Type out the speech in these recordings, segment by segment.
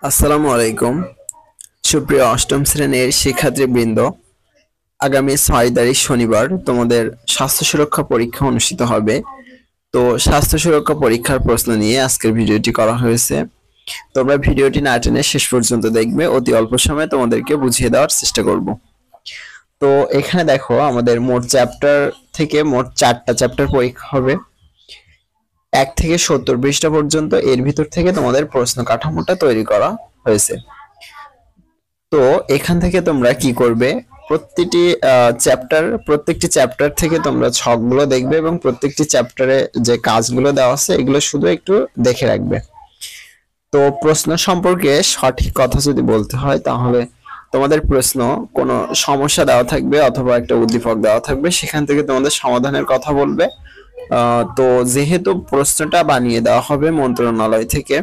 আসসালামু আলাইকুম। সুপ্রিয় অষ্টম শ্রেণীর শিক্ষার্থীবৃন্দ, আগামী ৬ তারিখ শনিবার তোমাদের স্বাস্থ্য সুরক্ষা পরীক্ষা অনুষ্ঠিত হবে। তো স্বাস্থ্য সুরক্ষা পরীক্ষার প্রশ্ন নিয়ে আজকের ভিডিওটি করা হয়েছে। তোমরা ভিডিওটি না টেনে শেষ পর্যন্ত দেখবে, অতি অল্প সময়ে তোমাদেরকে বুঝিয়ে দেওয়ার চেষ্টা করব। তো এখানে দেখো, আমাদের মোট চ্যাপ্টার থেকে মোট 4টা চ্যাপ্টার পরীক্ষা হবে, 1 থেকে 70 পৃষ্ঠা পর্যন্ত। এর ভিতর থেকে তোমাদের প্রশ্ন কাঠামোটা তৈরি করা হয়েছে। তো এখান থেকে তোমরা কি করবে, প্রত্যেকটি চ্যাপ্টার থেকে তোমরা ছকগুলো দেখবে এবং প্রত্যেকটি চ্যাপ্টারে যে কাজগুলো দেওয়া আছে এগুলো শুধু একটু দেখে রাখবে। তো প্রশ্ন সম্পর্কে সঠিক কথা যদি বলতে হয়, তাহলে তোমাদের প্রশ্ন কোনো সমস্যা দেওয়া থাকবে অথবা একটা উদ্দীপক দেওয়া থাকবে, সেখান থেকে তোমাদের সমাধানের কথা বলবে। তো যেহেতু প্রশ্নটা বানিয়ে দেওয়া হবে মন্ত্রণালয় থেকে,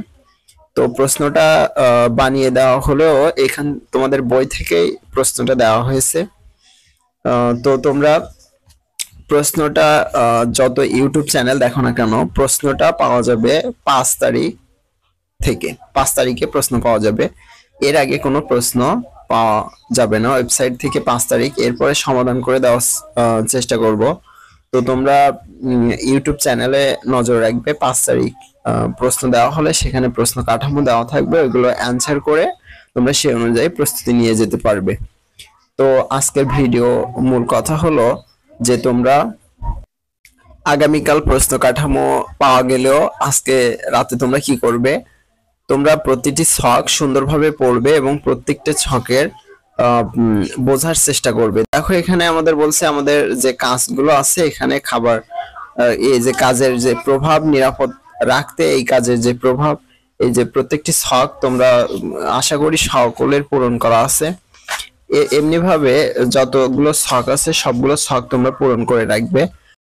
তো প্রশ্নটা বানিয়ে দেওয়া হলেও এখান তোমাদের বই থেকেই প্রশ্নটা দেওয়া হয়েছে। তো তোমরা প্রশ্নটা যত ইউটিউব চ্যানেল দেখো না কেন, প্রশ্নটা পাওয়া যাবে 5 তারিখ থেকে। 5 তারিখে প্রশ্ন পাওয়া যাবে, এর আগে কোনো প্রশ্ন পাওয়া যাবে না ওয়েবসাইট থেকে। 5 তারিখ এরপরে সমাধান করে দেওয়ার চেষ্টা করব। তো তোমরা ইউটিউব চ্যানেলে নজর রাখবে। 5 তারিখ প্রশ্ন দেওয়া হলে সেখানে প্রশ্ন কাঠামো দেওয়া থাকবে, ওইগুলো অ্যান্সার করে তোমরা সেই অনুযায়ী প্রস্তুতি নিয়ে যেতে পারবে। তো আজকের ভিডিও মূল কথা হলো যে তোমরা আগামীকাল প্রশ্ন কাঠামো পাওয়া গেলেও আজকে রাতে তোমরা কি করবে, তোমরা প্রতিটি ছক সুন্দরভাবে পড়বে এবং প্রত্যেকটা ছকের বোঝার চেষ্টা করবে। দেখো, এখানে আমাদের বলছে আমাদের যে কাজগুলো আছে এখানে খাবার, এই যে কাজের যে প্রভাব, নিরাপদ রাখতে এই কাজের যে প্রভাব, এই যে প্রত্যেকটি ছক তোমরা আশা করি সকলের পূরণ করা আছে। এমনি ভাবে যতগুলো ছক আছে সবগুলো ছক তোমরা পূরণ করে রাখবে।